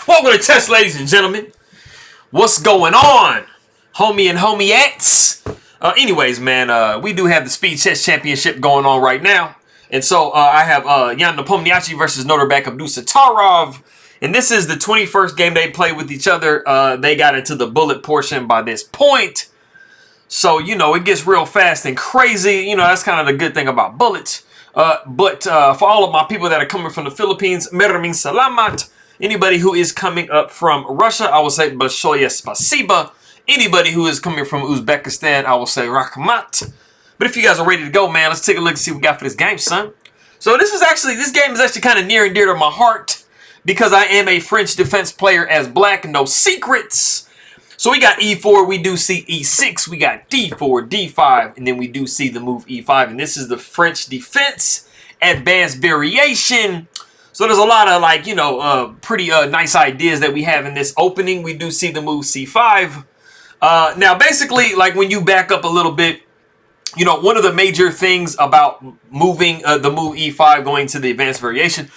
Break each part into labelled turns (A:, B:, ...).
A: Welcome to Test, ladies and gentlemen. What's going on, homie and homieettes? Anyways, man, we do have the Speed Chess Championship going on right now. And so I have Nepomniachtchi versus Novelty Abdusattorov. And this is the 21st game they played with each other. They got into the bullet portion by this point. So, you know, it gets real fast and crazy. You know, that's kind of the good thing about bullets. But for all of my people that are coming from the Philippines, Maraming salamat. Anybody who is coming up from Russia, I will say Большое спасибо. Anybody who is coming from Uzbekistan, I will say Rahmat. But if you guys are ready to go, man, let's take a look and see what we got for this game, son. So this game is actually kind of near and dear to my heart because I am a French defense player as black, no secrets. So we got E4, we do see E6, we got D4, D5, and then we do see the move E5. And this is the French defense advanced variation. So there's a lot of, like, you know, pretty nice ideas that we have in this opening. We do see the move C5. Now, basically, like, when you back up a little bit, you know, one of the major things about moving the move E5 going to the advanced variation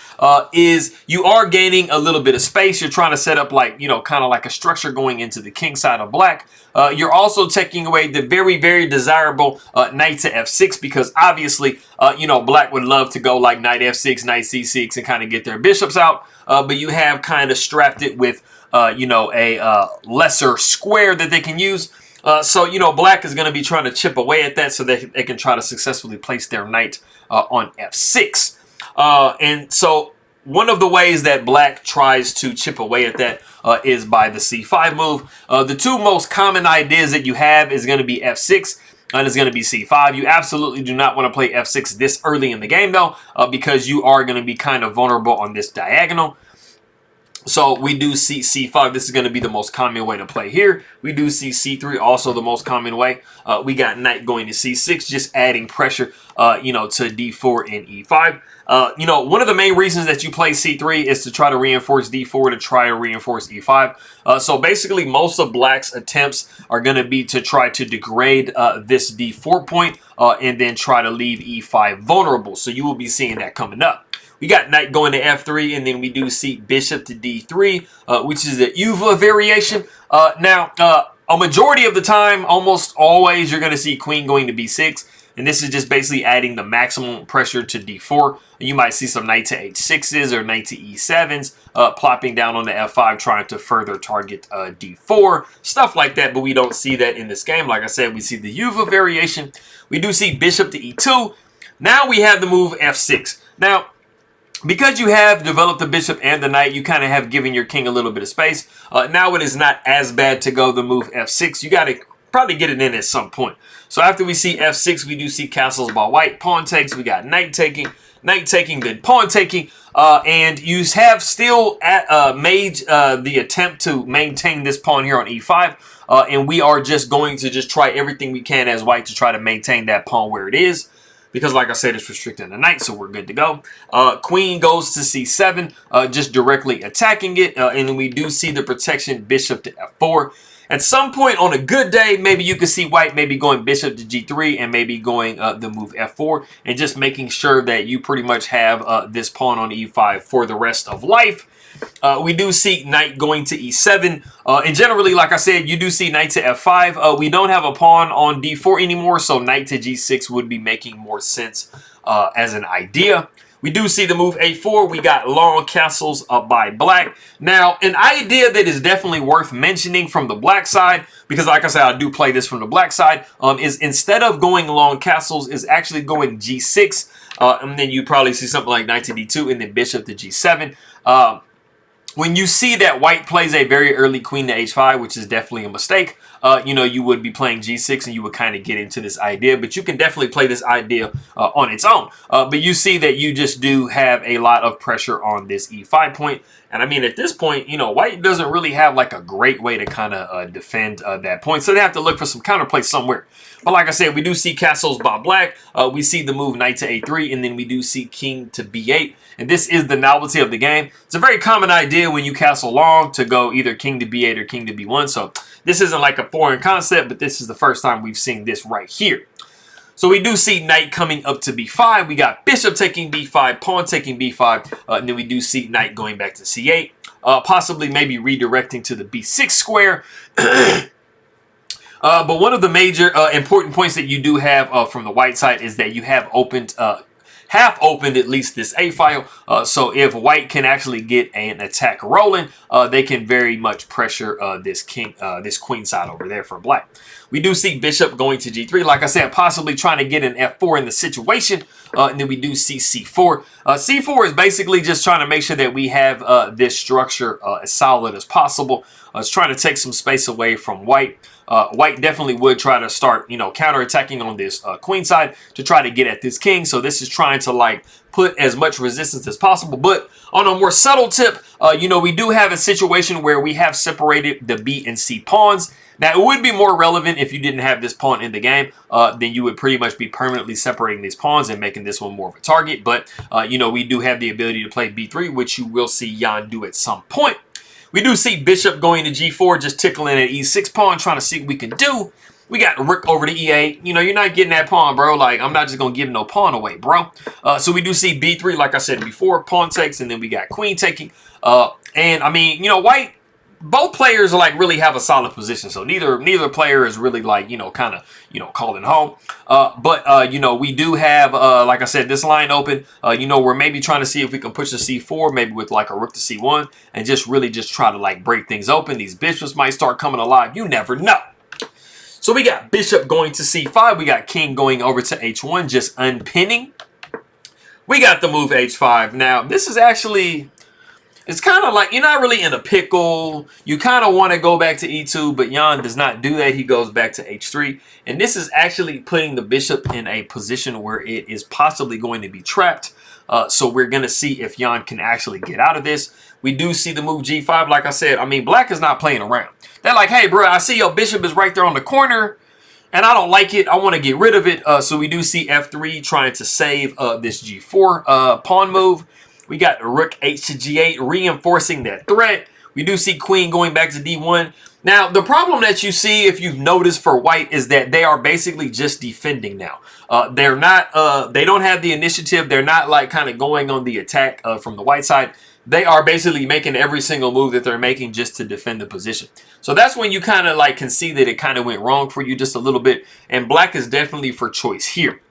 A: is you are gaining a little bit of space. You're trying to set up, like, you know, kind of like a structure going into the king side of black. You're also taking away the very, very desirable knight to F6 because obviously, you know, black would love to go like knight F6, knight C6 and kind of get their bishops out. But you have kind of strapped it with, you know, a lesser square that they can use. So, you know, black is going to be trying to chip away at that so that they can try to successfully place their knight on F6. And so one of the ways that black tries to chip away at that is by the C5 move. The two most common ideas that you have is going to be F6 and it's going to be C5. You absolutely do not want to play F6 this early in the game, though, because you are going to be kind of vulnerable on this diagonal. So we do see C5. This is going to be the most common way to play here. We do see C3, also the most common way. We got knight going to C6, just adding pressure, you know, to D4 and E5. You know, one of the main reasons that you play C3 is to try to reinforce D4 to try to reinforce E5. So basically, most of black's attempts are going to be to try to degrade this D4 point and then try to leave E5 vulnerable. So you will be seeing that coming up. We got knight going to F3, and then we do see bishop to D3, which is the Euwe variation. Now, a majority of the time, almost always, you're going to see queen going to B6, and this is just basically adding the maximum pressure to D4. You might see some knight to H6s or knight to E7s, plopping down on the F5, trying to further target D4, stuff like that, but we don't see that in this game. Like I said, we see the Euwe variation. We do see bishop to E2. Now we have the move F6. Now, because you have developed the bishop and the knight, you kind of have given your king a little bit of space. Now it is not as bad to go the move F6. You got to probably get it in at some point. So after we see F6, we do see castles by white. Pawn takes. We got knight taking, then pawn taking. And you have still made the attempt to maintain this pawn here on E5. And we are just going to just try everything we can as white to try to maintain that pawn where it is. Because, like I said, it's restricting the knight, so we're good to go. Queen goes to C7, just directly attacking it. And then we do see the protection bishop to F4. At some point on a good day, maybe you could see white maybe going bishop to G3 and maybe going the move F4. And just making sure that you pretty much have this pawn on E5 for the rest of life. We do see knight going to E7. And generally, like I said, you do see knight to F5. We don't have a pawn on D4 anymore, so knight to G6 would be making more sense as an idea. We do see the move A4. We got long castles by black. Now, an idea that is definitely worth mentioning from the black side, because like I said, I do play this from the black side, is instead of going long castles, is actually going G6. And then you probably see something like knight to D2 and then bishop to G7. When you see that white plays a very early queen to H5, which is definitely a mistake, you know, you would be playing G6 and you would kind of get into this idea. But you can definitely play this idea on its own. But you see that you just do have a lot of pressure on this E5 point. And I mean, at this point, you know, white doesn't really have like a great way to kind of defend that point. So they have to look for some counterplay somewhere. But like I said, we do see castles by black. We see the move knight to A3, and then we do see king to B8. And this is the novelty of the game. It's a very common idea when you castle long to go either king to B8 or king to B1. So this isn't like a foreign concept, but this is the first time we've seen this right here. So we do see knight coming up to b5. We got bishop taking b5, pawn taking b5, and then we do see knight going back to c8. possibly maybe redirecting to the b6 square. But one of the major important points that you do have from the white side is that you have opened, half opened at least this A file. So if white can actually get an attack rolling, they can very much pressure this queen side over there for black. We do see bishop going to g3. Like I said, possibly trying to get an f4 in the situation. And then we do see c4. C4 is basically just trying to make sure that we have this structure as solid as possible. It's trying to take some space away from white. White definitely would try to start, counterattacking on this queen side to try to get at this king. So this is trying to like put as much resistance as possible. But on a more subtle tip, we do have a situation where we have separated the B and C pawns. Now, it would be more relevant if you didn't have this pawn in the game. Then you would pretty much be permanently separating these pawns and making this one more of a target. But, we do have the ability to play B3, which you will see Jan do at some point. We do see bishop going to g4, just tickling at e6 pawn, trying to see what we can do. We got rook over to e8. You're not getting that pawn, bro. Like, I'm not just going to give no pawn away, bro. So we do see b3, like I said before, pawn takes, and then we got queen taking. And, white, both players like really have a solid position. So neither player is really like, kind of, calling home. But we do have, like I said, this line open. We're maybe trying to see if we can push the c4, maybe with like a rook to c1, and just try to like break things open. These bishops might start coming alive. You never know. So we got bishop going to c5. We got king going over to h1, just unpinning. We got the move h5. Now, this is actually... It's kind of like you're not really in a pickle. You kind of want to go back to e2, but Jan does not do that. He goes back to h3. And this is actually putting the bishop in a position where it is possibly going to be trapped. So we're going to see if Jan can actually get out of this. We do see the move g5. Like I said, black is not playing around. They're like, hey, bro, I see your bishop is right there on the corner, and I don't like it. I want to get rid of it. So we do see f3 trying to save this g4 pawn move. We got rook h to g8 reinforcing that threat. We do see queen going back to d1. Now, the problem that you see, if you've noticed for white, is that they are basically just defending now. They're not, they don't have the initiative. They're not like kind of going on the attack from the white side. They are basically making every single move that they're making just to defend the position. So that's when you kind of like can see that it kind of went wrong for you just a little bit. And black is definitely for choice here.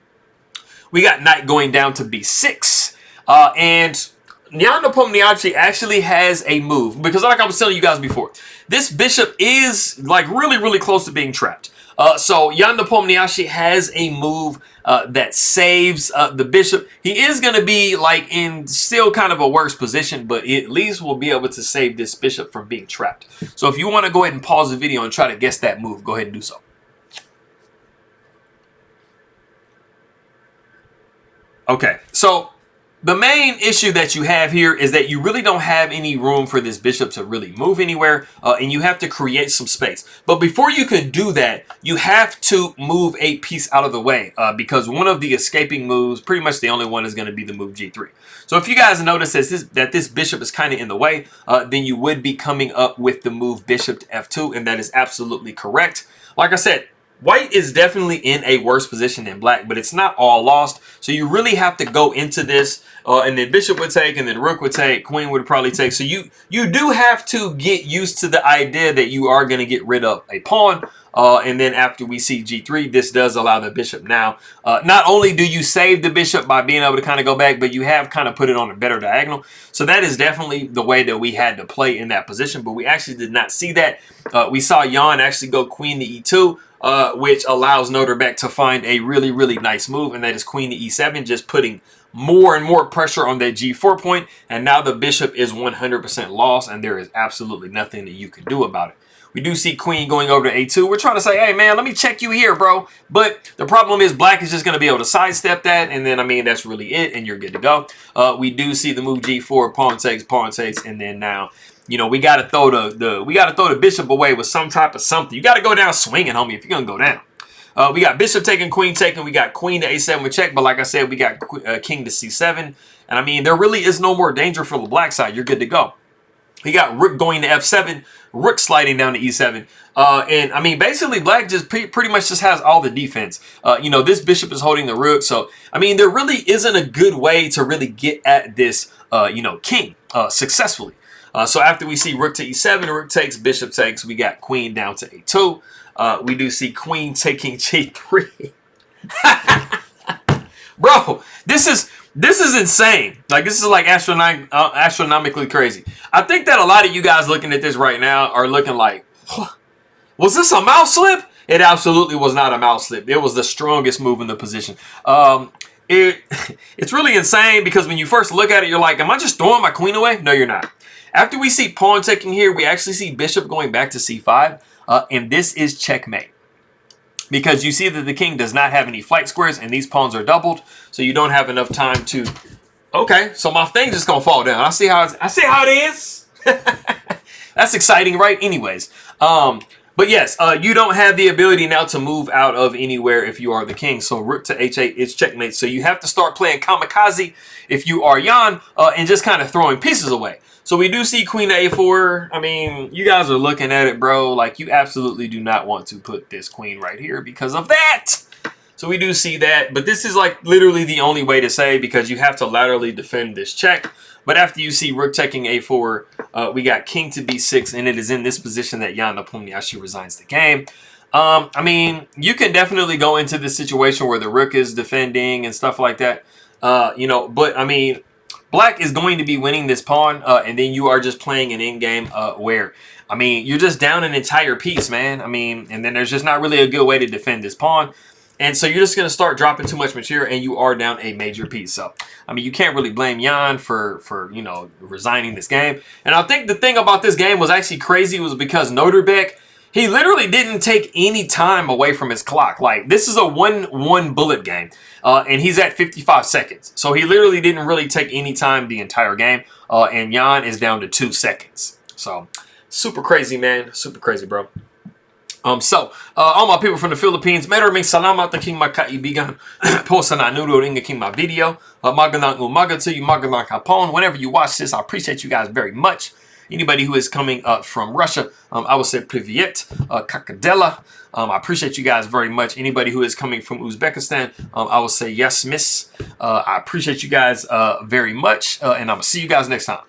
A: We got knight going down to b6. And Jan Nepomniachtchi actually has a move, because like I was telling you guys before, this bishop is like really close to being trapped. So Jan Nepomniachtchi has a move that saves the bishop. He is going to be like in still kind of a worse position, but at least will be able to save this bishop from being trapped. So if you want to go ahead and pause the video and try to guess that move, go ahead and do so. Okay, so the main issue that you have here is that you really don't have any room for this bishop to really move anywhere, and you have to create some space. But before you can do that, you have to move a piece out of the way, because one of the escaping moves, pretty much the only one, is going to be the move g3. So if you guys notice that this bishop is kind of in the way, then you would be coming up with the move bishop to f2, and that is absolutely correct. Like I said, white is definitely in a worse position than black, but it's not all lost. So you really have to go into this, and then bishop would take, and then rook would take, queen would probably take. So you do have to get used to the idea that you are going to get rid of a pawn. And then after we see g3, this does allow the bishop now. Not only do you save the bishop by being able to kind of go back, but you have kind of put it on a better diagonal. So that is definitely the way that we had to play in that position, but we actually did not see that. We saw Jan actually go queen to e2. Which allows Notre Dame to find a really nice move, and that is queen to e7, just putting more and more pressure on that g4 point, and now the bishop is 100% lost, and there is absolutely nothing that you can do about it. We do see queen going over to a2. We're trying to say, hey, man, let me check you here, bro. But the problem is black is just going to be able to sidestep that, and then, that's really it, and you're good to go. We do see the move g4, pawn takes, and then now, we got to throw the bishop away with some type of something. You got to go down swinging, homie, if you're going to go down. We got bishop taking, queen taking. We got queen to a7 with check. But like I said, we got king to c7. And there really is no more danger for the black side. You're good to go. We got rook going to f7, rook sliding down to e7. And basically black just pretty much just has all the defense. This bishop is holding the rook. So, there really isn't a good way to really get at this, king successfully. So after we see rook to e7, rook takes, bishop takes, we got queen down to a2. We do see queen taking g3. Bro, this is insane. Like, this is like astronomically crazy. I think that a lot of you guys looking at this right now are looking like, was this a mouse slip? It absolutely was not a mouse slip. It was the strongest move in the position. It's really insane because when you first look at it, you're like, am I just throwing my queen away? No, you're not. After we see pawn taking here, we actually see bishop going back to c5. And this is checkmate. Because you see that the king does not have any flight squares and these pawns are doubled. So you don't have enough time to... Okay, so my thing's just going to fall down. I see how it is. That's exciting, right? Anyways. But yes, you don't have the ability now to move out of anywhere if you are the king. So rook to h8 is checkmate. So you have to start playing kamikaze if you are Jan and just kind of throwing pieces away. So we do see queen to a4. I mean, you guys are looking at it, bro. Like, you absolutely do not want to put this queen right here because of that. So we do see that. But this is like literally the only way to say, because you have to laterally defend this check. But after you see rook taking a4, we got king to b6. And it is in this position that Jan Nepomniachtchi resigns the game. I mean, you can definitely go into this situation where the rook is defending and stuff like that. You know, but I mean... Black is going to be winning this pawn, and then you are just playing an endgame where, I mean, you're just down an entire piece, man. I mean, and then there's just not really a good way to defend this pawn. And so you're just going to start dropping too much material, and you are down a major piece. So, I mean, you can't really blame Jan for you know, resigning this game. And I think the thing about this game was actually crazy was because Novelty, he literally didn't take any time away from his clock. Like, this is a 1-1 bullet game, and he's at 55 seconds. So he literally didn't really take any time the entire game, and Jan is down to 2 seconds. So, super crazy, man. Super crazy, bro. All my people from the Philippines, maraming salamat na king magkaibigan po sa nanonood ng king my video. Magandang umaga to you, magandang hapon. Whenever you watch this, I appreciate you guys very much. Anybody who is coming from Russia, I will say privyet, kakadela. I appreciate you guys very much. Anybody who is coming from Uzbekistan, I will say yes, miss. I appreciate you guys very much, and I'm going to see you guys next time.